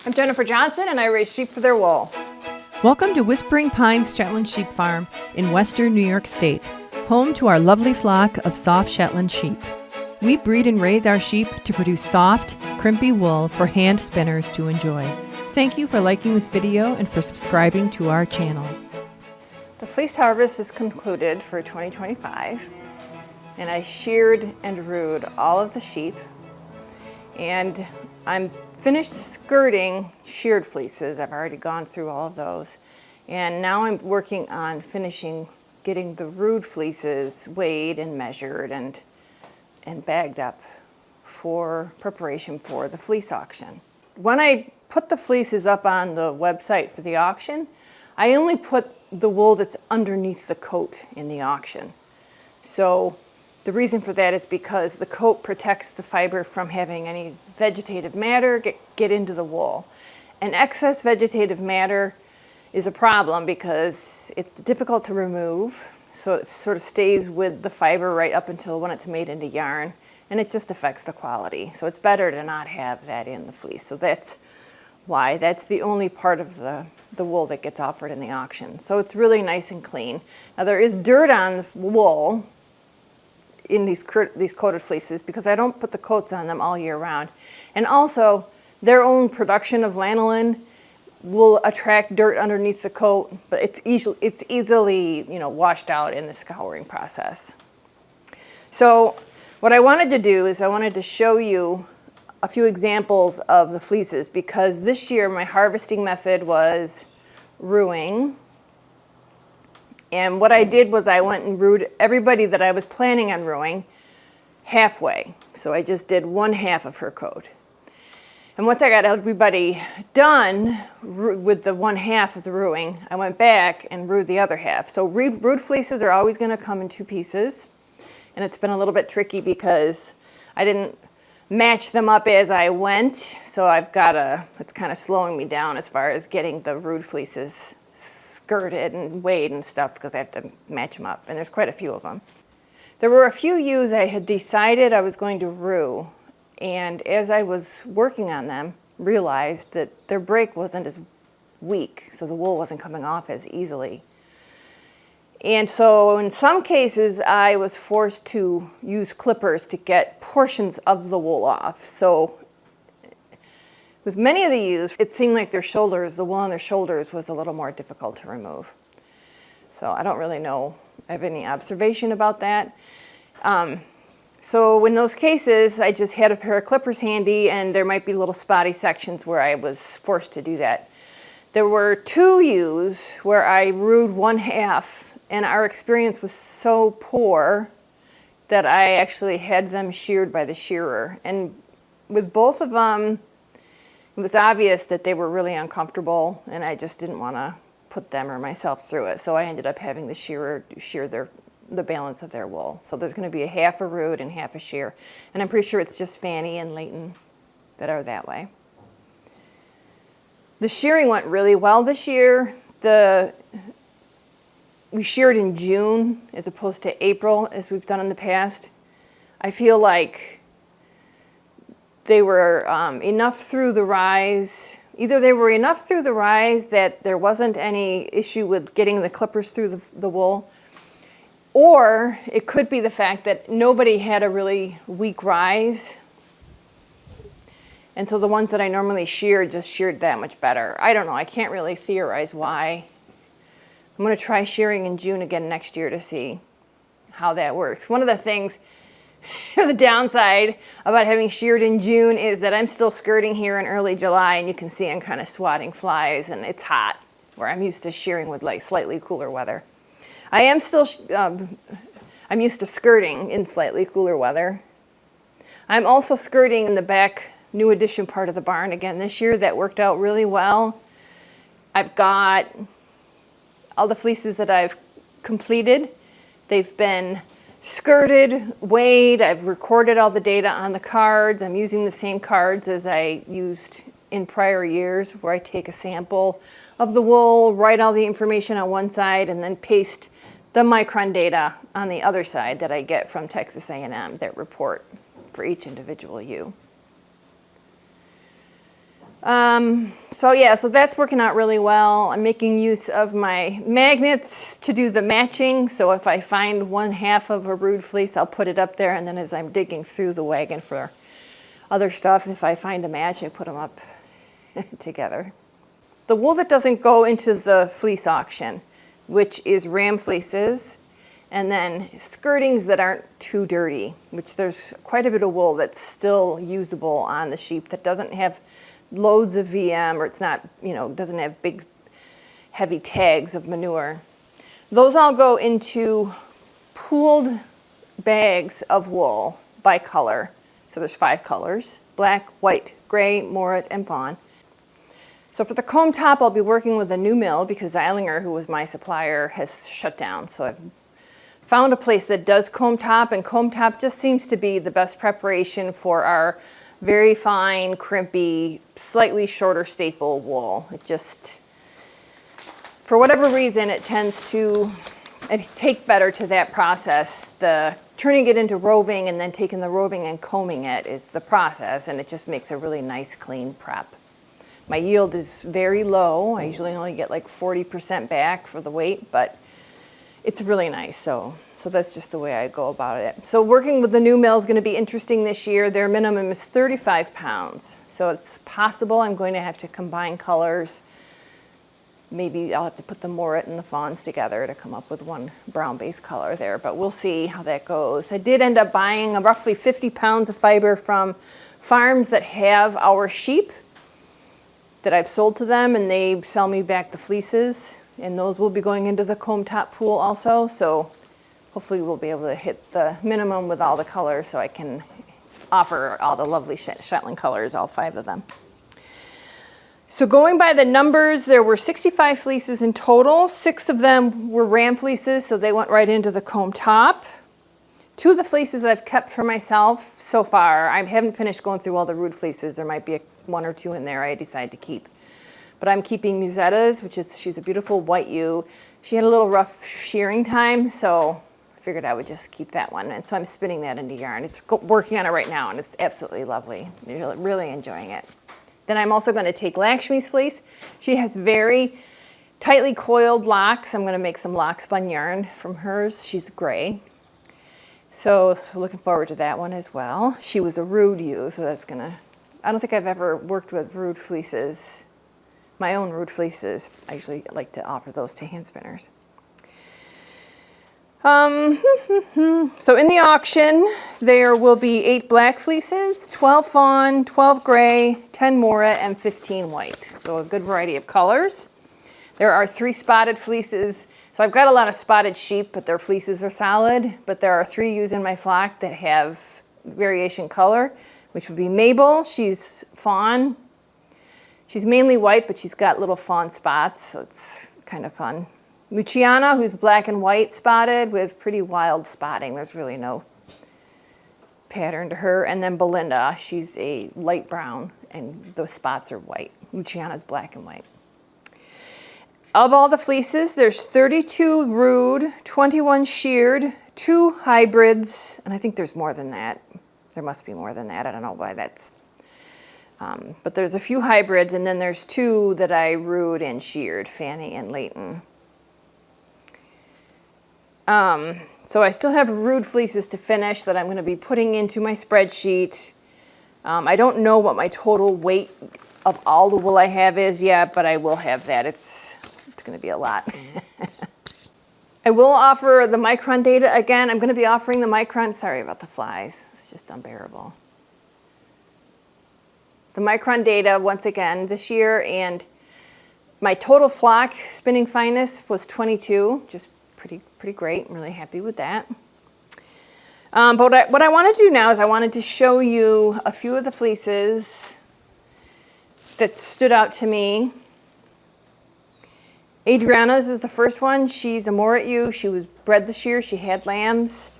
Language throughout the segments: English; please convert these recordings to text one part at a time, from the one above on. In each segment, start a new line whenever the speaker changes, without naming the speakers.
I'm Jennifer Johnson, and I raise sheep for their wool.
Welcome to Whispering Pines Shetland Sheep Farm in western New York State, home to our lovely flock of soft Shetland sheep. We breed and raise our sheep to produce soft, crimpy wool for hand spinners to enjoy. Thank you for liking this video and for subscribing to our channel.
The fleece harvest is concluded for 2025, and I sheared and rooed all of the sheep, and I'm finished skirting sheared fleeces. I've already gone through all of those, and now I'm working on finishing getting the roo'd fleeces weighed and measured and bagged up for preparation for the fleece auction. When I put the fleeces up on the website for the auction, I only put the wool that's underneath the coat in the auction. So the reason for that is because the coat protects the fiber from having any vegetative matter get into the wool. And excess vegetative matter is a problem because it's difficult to remove, so it sort of stays with the fiber right up until when it's made into yarn, and it just affects the quality. So it's better to not have that in the fleece. So that's why that's the only part of the wool that gets offered in the auction. So it's really nice and clean. Now there is dirt on the wool in these coated fleeces because I don't put the coats on them all year round. And also, their own production of lanolin will attract dirt underneath the coat, but it's easily washed out in the scouring process. So what I wanted to do is I wanted to show you a few examples of the fleeces, because this year my harvesting method was rooing. And what I did was I went and rooed everybody that I was planning on rooing halfway. So I just did one half of her coat. And once I got everybody done with the one half of the rooing, I went back and rooed the other half. So rooed fleeces are always going to come in two pieces. And it's been a little bit tricky because I didn't match them up as I went. So it's kind of slowing me down as far as getting the rooed fleeces skirted and weighed and stuff, because I have to match them up, and there's quite a few of them. There were a few ewes I had decided I was going to roo, and as I was working on them, realized that their break wasn't as weak, so the wool wasn't coming off as easily. And so in some cases, I was forced to use clippers to get portions of the wool off. So with many of the ewes, it seemed like the wool on their shoulders was a little more difficult to remove. So I don't really know, I have any observation about that. So in those cases, I just had a pair of clippers handy, and there might be little spotty sections where I was forced to do that. There were two ewes where I rooed one half, and our experience was so poor that I actually had them sheared by the shearer. And with both of them, it was obvious that they were really uncomfortable, and I just didn't want to put them or myself through it. So I ended up having the shearer shear the balance of their wool. So there's going to be a half a root and half a shear. And I'm pretty sure it's just Fanny and Leighton that are that way. The shearing went really well this year. We sheared in June as opposed to April, as we've done in the past. I feel like they were enough through the rise. Either they were enough through the rise that there wasn't any issue with getting the clippers through the wool, or it could be the fact that nobody had a really weak rise, and so the ones that I normally shear just sheared that much better. I don't know. I can't really theorize why. I'm going to try shearing in June again next year to see how that works. One of the things, the downside about having sheared in June is that I'm still skirting here in early July, and you can see I'm kind of swatting flies, and it's hot, where I'm used to shearing with like slightly cooler weather. I'm used to skirting in slightly cooler weather. I'm also skirting in the back new addition part of the barn again this year. That worked out really well. I've got all the fleeces that I've completed. They've been skirted, weighed. I've recorded all the data on the cards. I'm using the same cards as I used in prior years, where I take a sample of the wool, write all the information on one side, and then paste the micron data on the other side that I get from Texas A&M that report for each individual ewe. So that's working out really well. I'm making use of my magnets to do the matching. So if I find one half of a Roo'd fleece, I'll put it up there. And then as I'm digging through the wagon for other stuff, if I find a match, I put them up together. The wool that doesn't go into the fleece auction, which is ram fleeces, and then skirtings that aren't too dirty, which there's quite a bit of wool that's still usable on the sheep that doesn't have loads of VM, or it's not, doesn't have big, heavy tags of manure. Those all go into pooled bags of wool by color. So there's 5 colors: black, white, gray, morat, and fawn. So for the comb top, I'll be working with a new mill because Zeilinger, who was my supplier, has shut down. So I've found a place that does comb top, and comb top just seems to be the best preparation for our very fine, crimpy, slightly shorter staple wool. It just, for whatever reason, it tends to take better to that process. The turning it into roving and then taking the roving and combing it is the process, and it just makes a really nice, clean prep. My yield is very low. I usually only get like 40% back for the weight, but it's really nice. So that's just the way I go about it. So working with the new mill is going to be interesting this year. Their minimum is 35 pounds. So it's possible I'm going to have to combine colors. Maybe I'll have to put the morat and the fawns together to come up with one brown base color there, but we'll see how that goes. I did end up buying roughly 50 pounds of fiber from farms that have our sheep that I've sold to them, and they sell me back the fleeces, and those will be going into the comb top pool also. So hopefully we'll be able to hit the minimum with all the colors so I can offer all the lovely Shetland colors, all 5 of them. So going by the numbers, there were 65 fleeces in total. 6 of them were ram fleeces, so they went right into the comb top. 2 of the fleeces that I've kept for myself so far, I haven't finished going through all the Roo'd fleeces. There might be 1 or 2 in there I decide to keep. But I'm keeping Musetta's, she's a beautiful white ewe. She had a little rough shearing time, so I figured I would just keep that one. And so I'm spinning that into yarn. It's working on it right now, and it's absolutely lovely. I'm really enjoying it. Then I'm also going to take Lakshmi's fleece. She has very tightly coiled locks. I'm going to make some lock spun yarn from hers. She's gray. So looking forward to that one as well. She was a Roo'd ewe, so that's going to, I don't think I've ever worked with Roo'd fleeces, my own Roo'd fleeces. I usually like to offer those to hand spinners. So in the auction, there will be 8 black fleeces, 12 fawn, 12 gray, 10 morat, and 15 white. So a good variety of colors. There are 3 spotted fleeces. So I've got a lot of spotted sheep, but their fleeces are solid. But there are 3 ewes in my flock that have variation color, which would be Mabel. She's fawn. She's mainly white, but she's got little fawn spots, so it's kind of fun. Luciana, who's black and white spotted with pretty wild spotting. There's really no pattern to her. And then Belinda, she's a light brown, and those spots are white. Luciana's black and white. Of all the fleeces, there's 32 Roo'd, 21 sheared, 2 hybrids, and I think there's more than that. There must be more than that. I don't know why that's... but there's a few hybrids, and then there's 2 that I Roo'd and sheared, Fanny and Leighton. So I still have Roo'd fleeces to finish that I'm going to be putting into my spreadsheet. I don't know what my total weight of all the wool I have is yet, but I will have that. It's going to be a lot. I will offer the micron data again. I'm going to be offering the micron. Sorry about the flies. It's just unbearable. The micron data once again this year, and my total flock spinning fineness was 22, just pretty great. I'm really happy with that. But what I want to do now is I wanted to show you a few of the fleeces that stood out to me. Adriana's is the first one. She's a morat ewe. She was bred this year. She had lambs.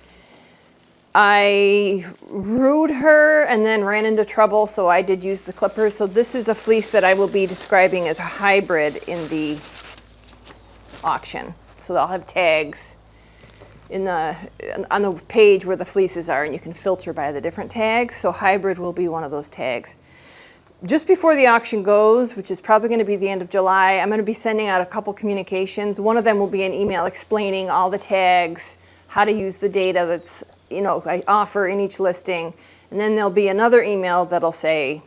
I Roo'd her and then ran into trouble, so I did use the clippers. So this is a fleece that I will be describing as a hybrid in the auction. So they'll have tags on the page where the fleeces are, and you can filter by the different tags. So hybrid will be one of those tags. just before the auction goes, which is probably going to be the end of July, I'm going to be sending out a couple communications. One of them will be an email explaining all the tags, how to use the data that's, I offer in each listing. And then there'll be another email that'll say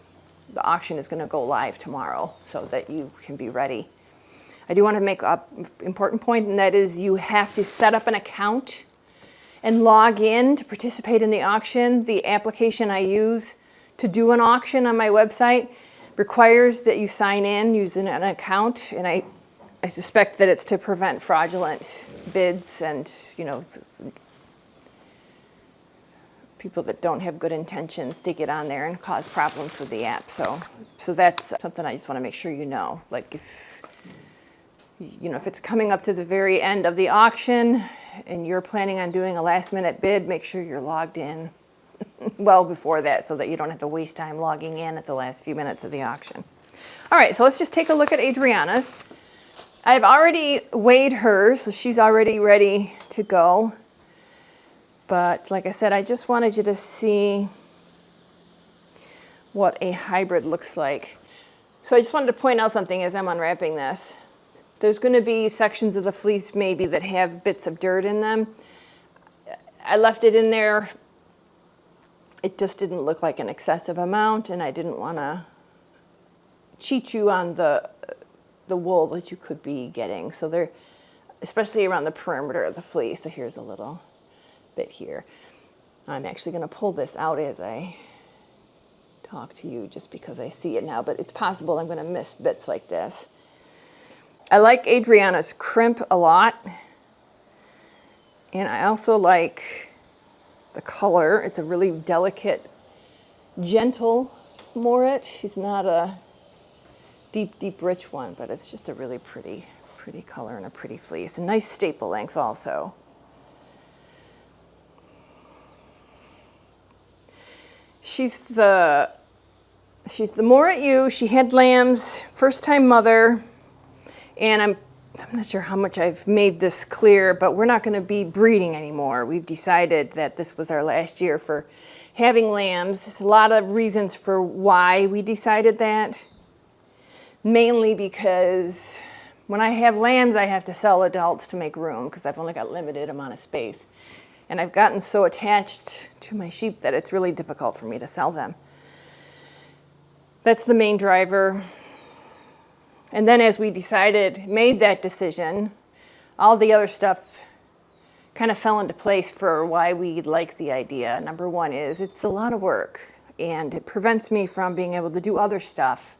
the auction is going to go live tomorrow so that you can be ready. I do want to make an important point, and that is you have to set up an account and log in to participate in the auction. The application I use to do an auction on my website requires that you sign in using an account, and I suspect that it's to prevent fraudulent bids and, people that don't have good intentions to get on there and cause problems with the app. So that's something I just want to make sure you know. Like if it's coming up to the very end of the auction and you're planning on doing a last minute bid, make sure you're logged in well before that so that you don't have to waste time logging in at the last few minutes of the auction. All right, so let's just take a look at Adriana's. I've already weighed hers, so she's already ready to go. But like I said, I just wanted you to see what a hybrid looks like. So I just wanted to point out something as I'm unwrapping this. There's going to be sections of the fleece maybe that have bits of dirt in them. I left it in there. It just didn't look like an excessive amount, and I didn't want to cheat you on the wool that you could be getting. So they're, especially around the perimeter of the fleece. So here's a little bit here. I'm actually going to pull this out as I talk to you just because I see it now, but it's possible I'm going to miss bits like this. I like Adriana's crimp a lot, and I also like the color. It's a really delicate, gentle moret. She's not a deep, rich one, but it's just a really pretty color and a pretty fleece. A nice staple length also. She's the moret ewe. She had lambs, first time mother, and I'm not sure how much I've made this clear, but we're not going to be breeding anymore. We've decided that this was our last year for having lambs. There's a lot of reasons for why we decided that. Mainly because when I have lambs, I have to sell adults to make room because I've only got limited amount of space. And I've gotten so attached to my sheep that it's really difficult for me to sell them. That's the main driver. And then as we made that decision, all the other stuff kind of fell into place for why we like the idea. Number one is it's a lot of work, and it prevents me from being able to do other stuff.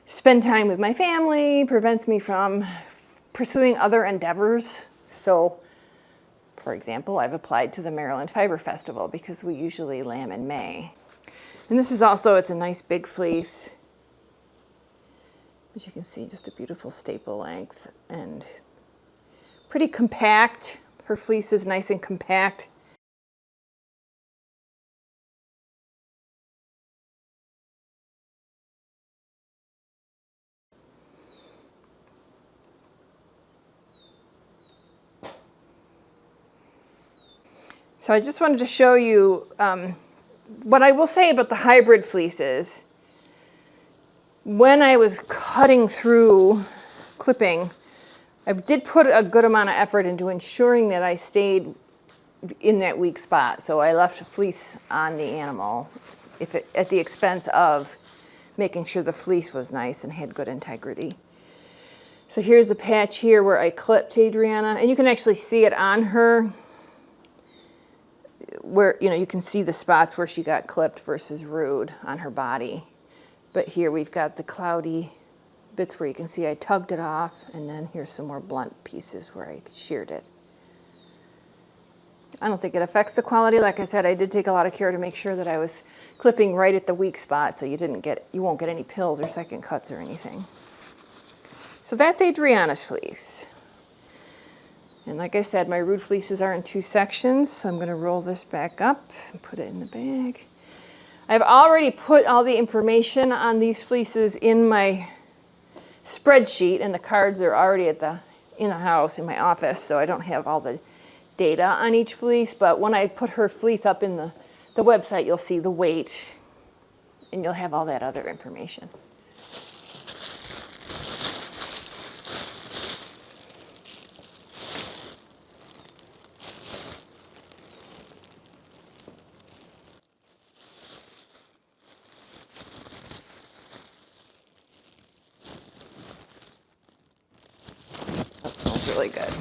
Spend time with my family, prevents me from pursuing other endeavors. So, for example, I've applied to the Maryland Fiber Festival because we usually lamb in May. And this is also, it's a nice big fleece. As you can see, just a beautiful staple length and pretty compact. Her fleece is nice and compact. So I just wanted to show you what I will say about the hybrid fleeces. When I was cutting through clipping, I did put a good amount of effort into ensuring that I stayed in that weak spot. So I left fleece on the animal at the expense of making sure the fleece was nice and had good integrity. So here's a patch here where I clipped Adriana, and you can actually see it on her, where you can see the spots where she got clipped versus Roo'd on her body. But here we've got the cloudy bits where you can see I tugged it off, and then here's some more blunt pieces where I sheared it. I don't think it affects the quality. Like I said, I did take a lot of care to make sure that I was clipping right at the weak spot so you won't get any pills or second cuts or anything. So that's Adriana's fleece. And like I said, my Roo'd fleeces are in 2 sections, so I'm going to roll this back up and put it in the bag. I've already put all the information on these fleeces in my spreadsheet, and the cards are already in the house in my office, so I don't have all the data on each fleece. But when I put her fleece up in the website, you'll see the weight and you'll have all that other information. That smells really good.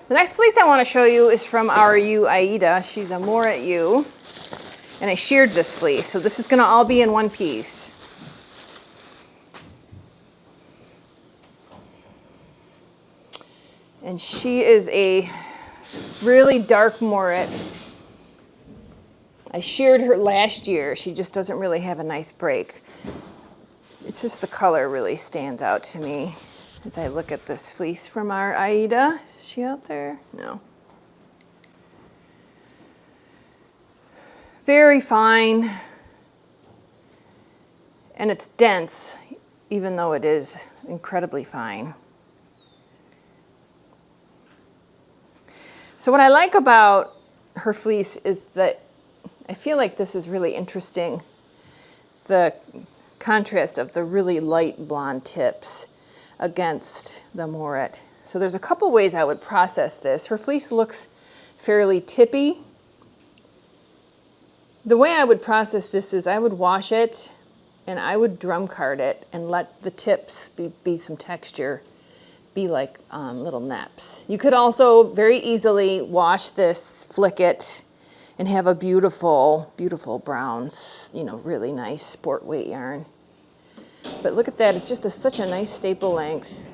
The next fleece I want to show you is from our ewe, Aida. She's a Moret ewe, and I sheared this fleece. So this is going to all be in one piece. And she is a really dark Moret. I sheared her last year. She just doesn't really have a nice break. It's just the color really stands out to me as I look at this fleece from our Aida. Is she out there? No. Very fine. And it's dense, even though it is incredibly fine. So what I like about her fleece is that I feel like this is really interesting. The contrast of the really light blonde tips against the Moret. So there's a couple ways I would process this. Her fleece looks fairly tippy. The way I would process this is I would wash it and I would drum card it and let the tips be some texture, be like little neps. You could also very easily wash this, flick it, and have a beautiful, beautiful brown, really nice sport weight yarn. But look at that, it's just such a nice staple length.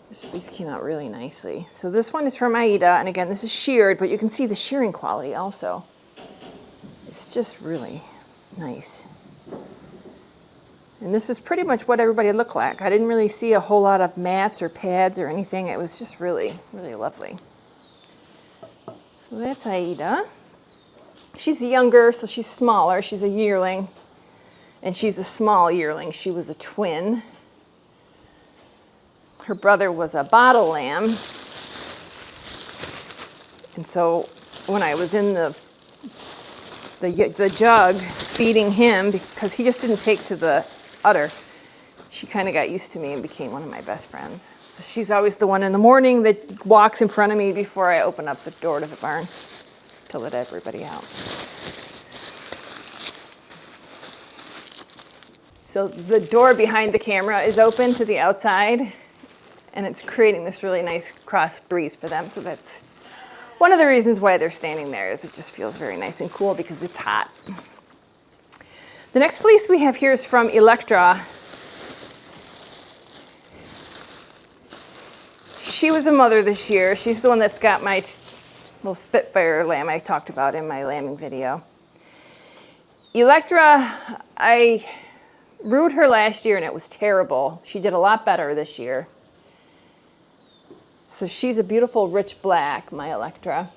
This fleece came out really nicely. So this one is from Aida, and again, this is sheared, but you can see the shearing quality also. It's just really nice. And this is pretty much what everybody looked like. I didn't really see a whole lot of mats or pads or anything. It was just really, really lovely. So that's Aida. She's younger, so she's smaller. She's a yearling. And she's a small yearling. She was a twin. Her brother was a bottle lamb. And so when I was in the jug feeding him, because he just didn't take to the udder, she kind of got used to me and became one of my best friends. So she's always the one in the morning that walks in front of me before I open up the door to the barn to let everybody out. So the door behind the camera is open to the outside, and it's creating this really nice cross breeze for them. So that's one of the reasons why they're standing there, is it just feels very nice and cool because it's hot. The next fleece we have here is from Electra. She was a mother this year. She's the one that's got my little Spitfire lamb I talked about in my lambing video. Electra, I Roo'd her last year and it was terrible. She did a lot better this year. So she's a beautiful rich black, my Electra.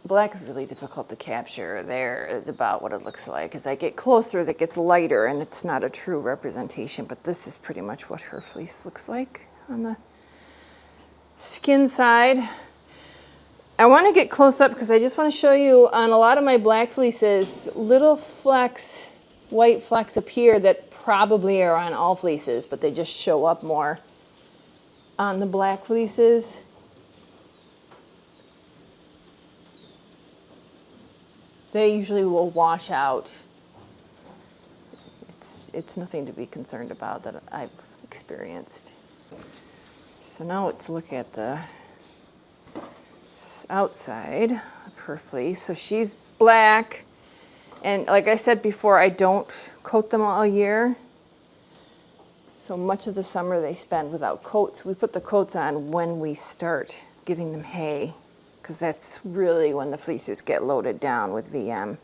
Black is really difficult to capture. There is about what it looks like. As I get closer, it gets lighter and it's not a true representation, but this is pretty much what her fleece looks like on the skin side. I want to get close up because I just want to show you on a lot of my black fleeces, little flecks, white flecks appear that probably are on all fleeces, but they just show up more on the black fleeces. They usually will wash out. It's nothing to be concerned about that I've experienced. So now let's look at the outside of her fleece. So she's black, and like I said before, I don't coat them all year. So much of the summer they spend without coats. We put the coats on when we start giving them hay, because that's really when the fleeces get loaded down with VM,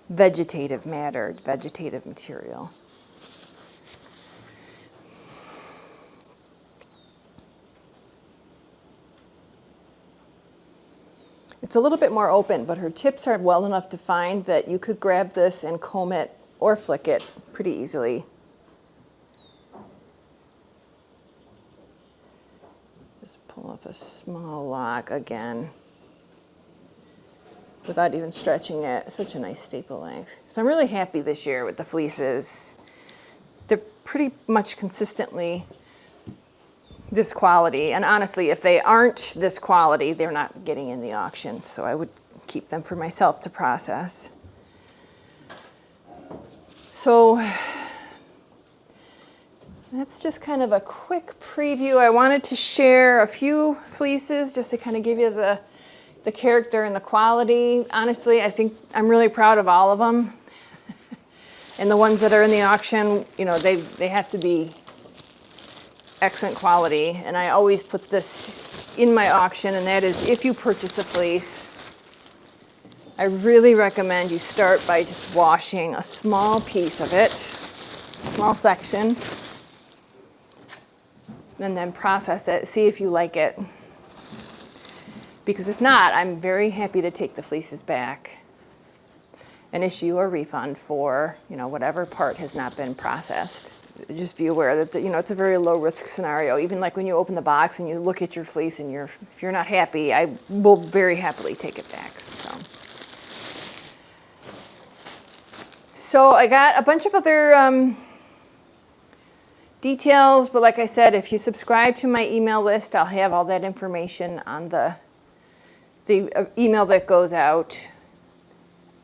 vegetative matter, vegetative material. It's a little bit more open, but her tips are well enough defined that you could grab this and comb it or flick it pretty easily. Just pull pull off a small lock again without even stretching it. Such a nice staple length. So I'm really happy this year with the fleeces. They're pretty much consistently this quality, and honestly, if they aren't this quality, they're not getting in the auction, so I would keep them for myself to process. So that's just kind of a quick preview. I wanted to share a few fleeces just to kind of give you the character and the quality. Honestly, I think I'm really proud of all of them. And the ones that are in the auction, you know, they have to be excellent quality. And I always put this in my auction, and that is if you purchase a fleece, I really recommend you start by just washing a small piece of it, small section, and then process it, see if you like it. Because if not, I'm very happy to take the fleeces back and issue a refund for, you know, whatever part has not been processed. Just be aware that, you know, it's a very low risk scenario. Even like when you open the box and you look at your fleece and if you're not happy, I will very happily take it back. So I got a bunch of other details, but like I said, if you subscribe to my email list, I'll have all that information on the email that goes out.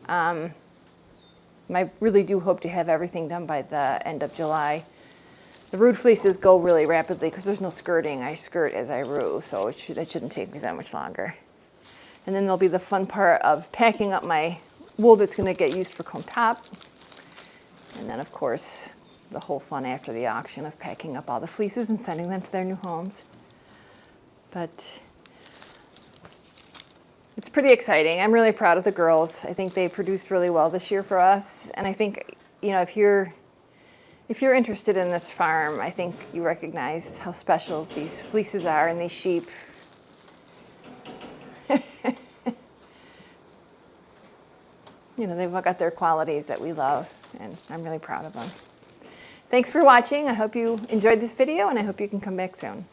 I really do hope to have everything done by the end of July. The Roo'd fleeces go really rapidly because there's no skirting. I skirt as I roo, so it shouldn't take me that much longer. And then there'll be the fun part of packing up my wool that's going to get used for comb top. And then, of course, the whole fun after the auction of packing up all the fleeces and sending them to their new homes. But it's pretty exciting. I'm really proud of the girls. I think they produced really well this year for us. And I think, you know, if you're interested in this farm, I think you recognize how special these fleeces are and these sheep. You know, they've all got their qualities that we love, and I'm really proud of them. Thanks for watching. I hope you enjoyed this video, and I hope you can come back soon.